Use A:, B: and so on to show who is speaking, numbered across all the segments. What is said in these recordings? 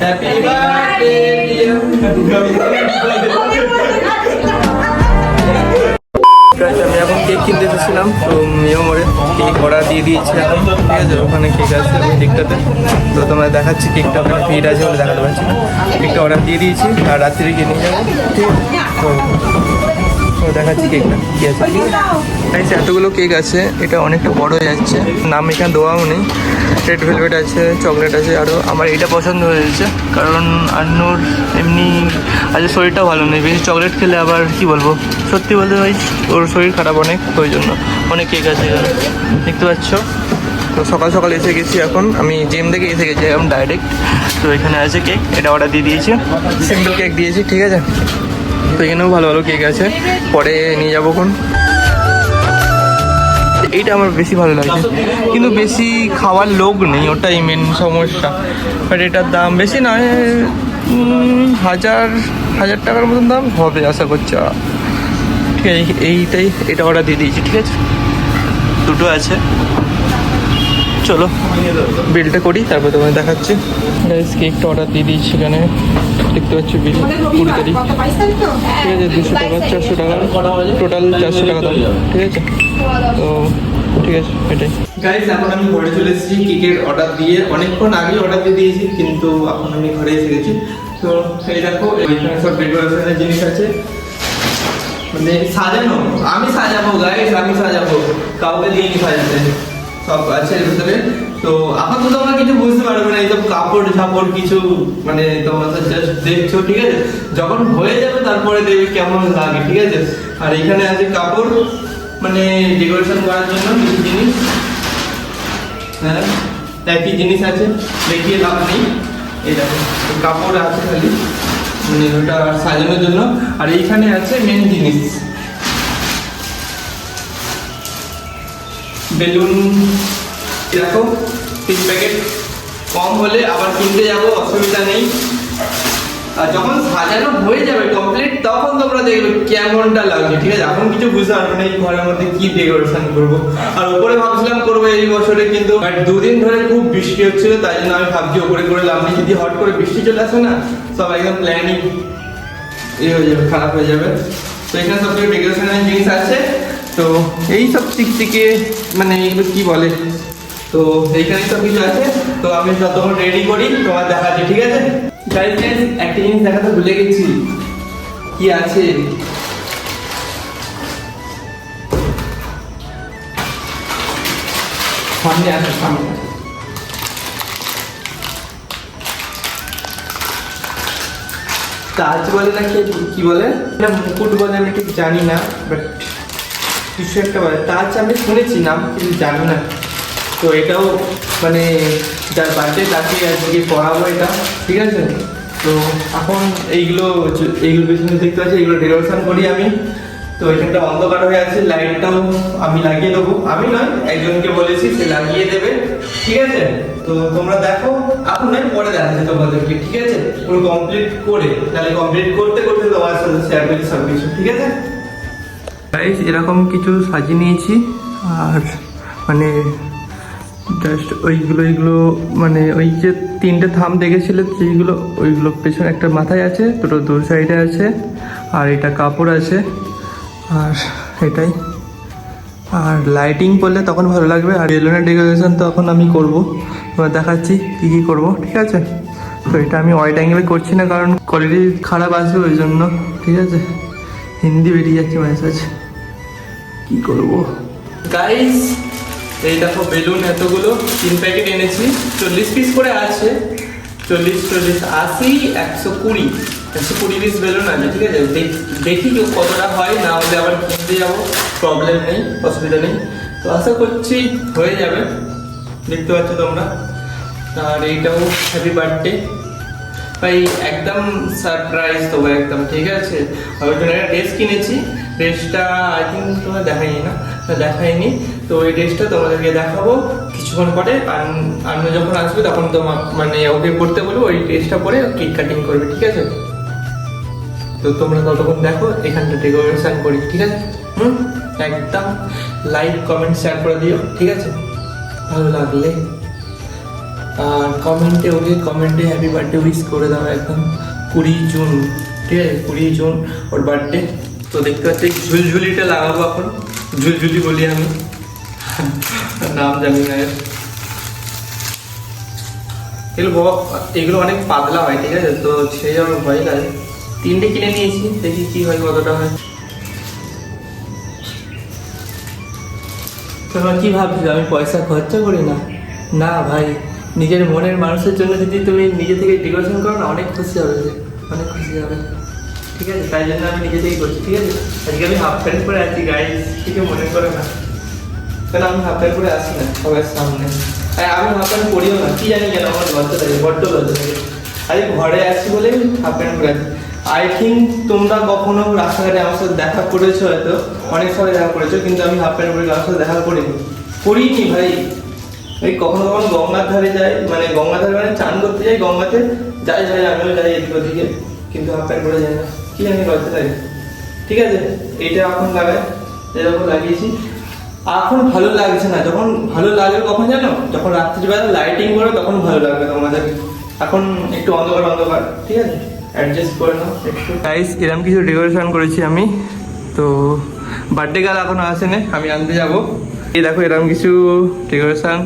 A: Happy birthday আমি এখন cake কিনতে এসেছিলাম, তো মিয়মরে কেক অর্ডার দিয়ে দিয়েছি এখন, ঠিক আছে। ওখানে কেক আছে ওই দিকটাতে, তো তোমরা দেখাচ্ছি কেকটা, ওখানে ভিড় আছে বলে দেখাতে পারছি না। কেকটা অর্ডার দিয়ে দিয়েছি আর রাত্রি কিনে যাবো, ঠিক আছে। তো দেখাচ্ছি কেকটা কী আছে। এতগুলো কেক আছে, এটা অনেকটা বড় হয়ে যাচ্ছে, নাম এখানে দেওয়াও নেই। রেড ভেলভেট আছে, চকলেট আছে, আরও আমার এটা পছন্দ হয়েছে কারণ আন্নুর এমনি আজ শরীরটাও ভালো নেই, বেশি চকলেট খেলে আবার কি বলবো, সত্যি বলতে ভাই ওর শরীর খারাপ অনেক, ওই জন্য অনেক কেক আছে এখানে দেখতে পাচ্ছ। তো সকাল সকাল এসে গেছি, এখন আমি জিম থেকে এসে গেছি এখন ডাইরেক্ট। তো এখানে আছে কেক, এটা অর্ডার দিয়ে দিয়েছি, সিম্পল কেক দিয়েছি, ঠিক আছে। তো এখানেও ভালো ভালো কেক আছে, পরে নিয়ে যাবো কোন। এইটা আমার বেশি ভালো লাগছে, কিন্তু বেশি খাওয়ার লোক নেই, ওটাই মেন সমস্যা। বাট এটার দাম বেশি নয়, 1000 টাকার মতন দাম হবে আশা করছি, ঠিক আছে। এইটাই, এটা অর্ডার দিয়ে দিয়েছি, ঠিক আছে। দুটো আছে, চলো বিলটা করি তারপর তোমায় দেখাচ্ছি। কেকটা অর্ডার দিয়ে দিয়েছি, এখানে দেখতে পাচ্ছি বিল 20 তারিখ, ঠিক আছে। 200 টাকা 400 টাকা টোটাল 400 টাকা দাম, ঠিক আছে। তো ঠিক আছে, এটাই গাইস। এখন আমি ঘরে চলে এসেছি, কেকের অর্ডার দিয়ে অনেকক্ষণ আগেই অর্ডার দিয়ে দিয়েছি, কিন্তু এখন আমি ঘরে এসে গেছি। তো এই দেখো এখানে সব ডেকোরেশনের জিনিস আছে, মানে সাজানো, আমি সাজাবো গাইস, আমি সাজাবো, কাউকে দিয়ে নি সাজাতে, সব আছে এর ভিতরে। তো আপাতত তোমরা কিছু বুঝতে পারবে না, এইসব কাপড় ঝাপড় কিছু, মানে তোমরা তো জাস্ট দেখছো, ঠিক আছে। যখন হয়ে যাবে তারপরে দেখবে কেমন লাগে, ঠিক আছে। আর এখানে আছে কাপড়, মানে ডেকোরেশন করার জন্য কিছু জিনিস, হ্যাঁ একই জিনিস আছে, দেখিয়ে লাভ নেই। এই দেখো কাপড় আছে খালি, মানে ওটা সাজানোর জন্য। আর এইখানে আছে মেন জিনিস, বেলুন। দেখো 3 প্যাকেট, কম হলে আবার কিনতে যাবো, অসুবিধা নেই। আর যখন সাজানো হয়ে যাবে কমপ্লিট, তখন তোমরা দেখবে কেমনটা লাগছে, ঠিক আছে। এখন কিছু বুঝতে পারবে না এই ঘরের মধ্যে কি ডেকোরেশন করবো। আর উপরে ভাবছিলাম করবো এই বছরে, কিন্তু 2 দিন ধরে খুব বৃষ্টি হচ্ছিল, তাই জন্য আমি ভাবছি উপরে করে লাভ নেই, যদি হট করে বৃষ্টি চলে আসে না, সব একদম প্ল্যানিং হয়ে যাবে, খারাপ হয়ে যাবে। তো এখানে সব কিছু ডেকোরেশনের জিনিস আছে, তো এই সব চিকচিকে, মানে এগুলো কি বলে, তো এইখানে সব কিছু আছে। তো আমি যতক্ষণ রেডি করি তোমার দেখাচ্ছি, ঠিক আছে। গাইস একটা জিনিস দেখাতে ভুলে গেছি, কি আছে, সামনে আছে, সামনে আছে। তাজ বলে না কি বলে, না মুকুট বলে, আমি ঠিক জানি না, বাট কিছু একটা বলে তাজ, আমি শুনেছি নাম কিন্তু জানি না। তো এটাও মানে যার বার্থডে তাকে আজকে পড়াবো এটা, ঠিক আছে। তো এখন এইগুলো পিছনে দেখতে পাচ্ছি, এইগুলো ডেকোরেশন করি আমি। তো এখানটা অন্ধকার হয়ে আছে, লাইটটাও আমি লাগিয়ে দেবো, আমি নয় একজনকে বলেছি, সে লাগিয়ে দেবে, ঠিক আছে। তো তোমরা দেখো, এখন নয় পরে দেখাচ্ছি তোমাদেরকে, ঠিক আছে, পুরো কমপ্লিট করে, তাহলে কমপ্লিট করতে করতে তোমার সাথে শেয়ার করি সব কিছু, ঠিক আছে। গাইস এরকম কিছু সাজিয়ে নিয়েছি, আর মানে জাস্ট ওইগুলো মানে ওই যে 3টে থাম দেখেছিলে সেইগুলো, ওইগুলো পেছনে একটা মাথায় আছে, দুটো দু সাইডে আছে, আর এটা কাপড় আছে, আর এটাই। আর লাইটিং করলে তখন ভালো লাগবে, আর বেলুনের ডেকোরেশন তো এখন আমি করবো, এবার দেখাচ্ছি কী কী করবো, ঠিক আছে। তো এটা আমি ওয়াইড অ্যাঙ্গেলে করছি না, কারণ কোয়ালিটি খারাপ আসবে ওই জন্য, ঠিক আছে। হিন্দি বেরিয়ে যাচ্ছে মেসেজ, কী করবো গাইস। এই দেখো বেলুন এতগুলো, 3 প্যাকেট এনেছি, 40 পিস করে আছে, 40 80 120 পিস বেলুন আছে, ঠিক আছে। দেখি কতটা হয়, না হলে আবার কিনতে যাবো, প্রবলেম নেই, অসুবিধা নেই। তো আশা করছি হয়ে যাবে, দেখতে পাচ্ছ তোমরা। আর এইটাও হ্যাপি বার্থডে ভাই, একদম সারপ্রাইজ দেবো একদম, ঠিক আছে। ওই জন্য একটা ড্রেস কিনেছি, ড্রেসটা আই থিঙ্ক তোমার দেখাইনি। তো এই ড্রেসটা তোমাদেরকে দেখাবো কিছুক্ষণ পরে, আর যখন আসবে তখন তোমার মানে ওকে পড়তে বলবো, ওই ড্রেসটা পরে কেক কাটিং করবে, ঠিক আছে। তো তোমরা ততক্ষণ দেখো, এখানটা ডেকোরেশন করি, ঠিক আছে। একদম লাইক কমেন্ট শেয়ার করে দিও, ঠিক আছে, ভালো লাগলে। আর কমেন্টে হ্যাপি বার্থডে উইশ করে দাও একদম 20 জুন, ঠিক আছে? 20 জুন ওর বার্থডে। তো দেখতে পাচ্ছি ঝুলঝুলিটা লাগাবো এখন, ঝুলঝুলি বলি আমি, নাম জানি না এর। এগুলো অনেক পাতলা হয়, ঠিক আছে? তো ছেড়ে যাওয়ার ভয় লাগে। 3টে কিনে নিয়েছি, দেখি কি হয়, কতটা হয়। তোমরা কি ভাবছো আমি পয়সা খরচা করি না? না ভাই, নিজের মনের মানুষের জন্য যদি তুমি নিজে থেকে ডেকোরেশন করো না, অনেক খুশি হবে, অনেক খুশি হবে, ঠিক আছে? তাই জন্য আমি নিজে থেকেই করছি, ঠিক আছে? আজকে আমি হাফ প্যান্ট পরে আছি গাইস, কিছু মনে করো না, কারণ আমি হাফ প্যান্ট পরে আসি না সবার সামনে। আর আমি হাফ প্যান্ট পরিও না, কি জানি কেন আমার লজ্জা লাগে, বড্ড লজ্জা লাগে। আরে ঘরে আছি বলে হাফ প্যান্ট পরে আছি। আই থিঙ্ক তোমরা কখনো রাস্তাঘাটে আমার সাথে দেখা করেছো, হয়তো অনেক সময় দেখা করেছো, কিন্তু আমি হাফ প্যান্ট পরে কারোর সাথে দেখা করিনি ভাই। ওই কখনো কখনো গঙ্গার ধারে যাই, মানে গঙ্গার ধারে মানে চান করতে যাই, গঙ্গাতে যাই আমিও যাই এদিক ওদিকে, কিন্তু হাফ প্যান্ট পরে যাই না, কি জানি লজ্জা লাগে, ঠিক আছে? এইটা এখন লাগাই, এরকম লাগিয়েছি। এখন ভালো লাগছে না, যখন ভালো লাগবে কখন জানো? যখন রাত্রিবেলা লাইটিং করে তখন ভালো লাগবে তোমাদের। এখন একটু অন্ধকার, ঠিক আছে? অ্যাডজাস্ট করে নাও একটু। গাইস, এরকম কিছু ডেকোরেশন করেছি আমি, তো বার্থডে গার্ল এখনো আসেনি, আমি আনতে যাবো। এই দেখো এরকম কিছু ডেকোরেশন,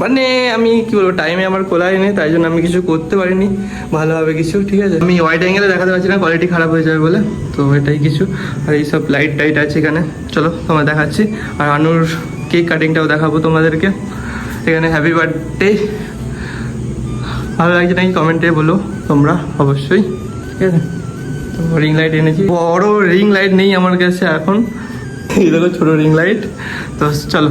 A: মানে আমি কি বলবো, টাইমে আমার খোলা হয়নি, তাই জন্য আমি কিছু করতে পারিনি ভালোভাবে কিছু, ঠিক আছে? আমি ওয়াইড অ্যাঙ্গেলে দেখাতে পারছি না, কোয়ালিটি খারাপ হয়ে যাবে বলে, তো এটাই কিছু। আর এইসব লাইট টাইট আছে এখানে, চলো তোমার দেখাচ্ছি। আর আনুর কেক কাটিংটাও দেখাবো তোমাদেরকে। এখানে হ্যাপি বার্থডে, ভালো লাগছে নাকি কমেন্টে বলো তোমরা অবশ্যই, ঠিক আছে? তো রিং লাইট এনেছি, বড় রিং লাইট নেই আমার কাছে এখন, এই দেখো ছোট রিং লাইট। তো চলো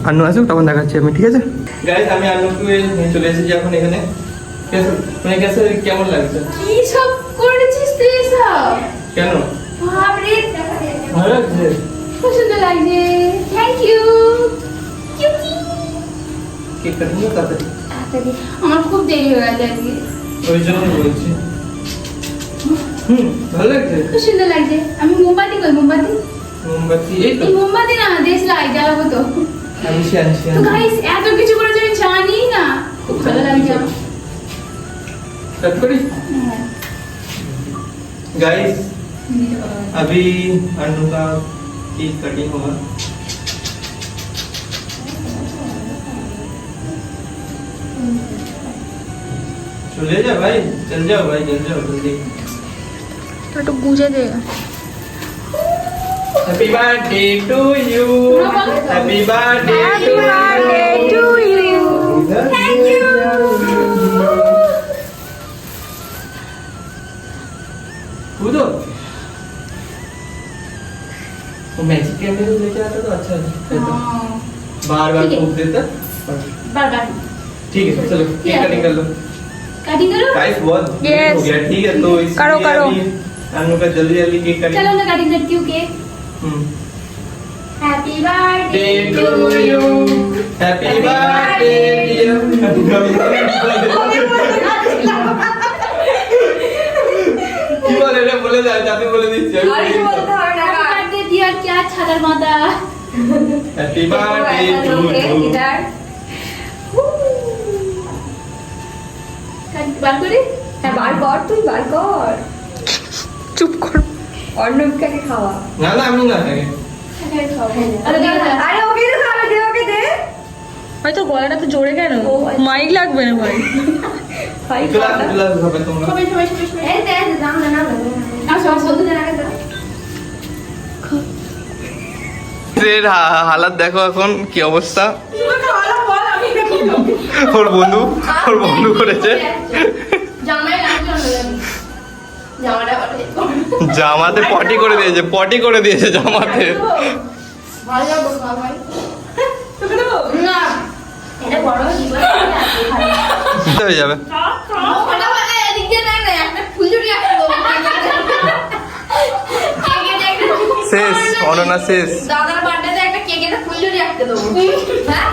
A: আন্নু আসুক তখন দেখাচ্ছি আমি, ঠিক আছে? গাইস, আমি আন্নুকে নিয়ে চলে এসেছি এখন এখানে। মানে কাছে কেমন লাগছে?
B: কি সব করেছিস তুই সব?
A: কেন
B: বাপ রে,
A: ভালো লাগছে?
B: খুব সুন্দর লাগছে, থ্যাংক ইউ।
A: কেক কাটিং তাড়াতাড়ি,
B: আমার খুব দেরি হয়ে গেছে আজকে,
A: ওই জন্য বলছি। ভালো লাগছে,
B: খুব সুন্দর লাগছে। আমি মোমবাতি কই,
A: মোমবাতি এই তো,
B: এই মোমবাতি না, দেশলাই জ্বালাবো তো।
A: আনছি
B: তো গাইস, এত কিছু করেছে আমি জানি না, খুব ভালো লাগছে আমার।
A: স্টার্ট করি गाइस। अभी अन्नू का केक कटिंग होगा। चले जा भाई, चल जाओ भाई, चल जाओ जल्दी।
B: तो गुजे दे।
A: Happy birthday to you, happy birthday
B: to you, thank you.
A: कूदो, वो मैजिक कैमरे से लेके आता तो अच्छा रहता, बार बार कूद देता,
B: बार बार।
A: ठीक है चलो केक कटिंग कर लो।
B: कटिंग करो
A: गाइस, बहुत
B: Yes.
A: हो गया, ठीक है? तो इसलिए
B: करो।
A: अभी अन्नू का जल्दी जल्दी केक कटिंग।
B: चलो मैं कटिंग करती हूँ cake. Happy birthday to you,
A: happy birthday dear. কি বলে রে, বলে যা, যাতে বলে দিচ্ছি।
B: हैप्पी बर्थडे डियर, क्या छागर माता।
A: Happy birthday to you.
B: বার করে
C: হ্যাঁ বার কর, তুই বার কর,
B: চুপ কর।
C: অর্ণবকে খাওয়া।
A: না না, আমি না
B: আরে
C: আরে ওকে তো খাওয়া দে, ওকে দে।
D: হয়তো গলাটা তো জোরে কেন,
C: ও, আচ্ছা।
D: মাইক লাগবে না ভাই।
C: ভাই
A: গ্লাস গ্লাস হবে তোমরা।
B: সবাই
C: এই দে, দাম না
B: না সব সব দিন আগে তো
A: এর হালাত দেখো এখন কি অবস্থা। ওর বন্ধু করেছে,
B: জামাই লাগলো জামাটা
A: জামাতে পটি করে দিয়েছে জামাতে।
B: ভালো লাগলো ভাই না, এটা বড় জীবন
A: হয়ে যাবে।
B: ওখানে মানে এদিক দিয়ে না একটা ফুলঝুরি একটা দেবো
A: শেষ, অননা শেষ।
B: দাদার বার্থডেতে একটা কেকের ফুলঝুরি একটা দেবো, হ্যাঁ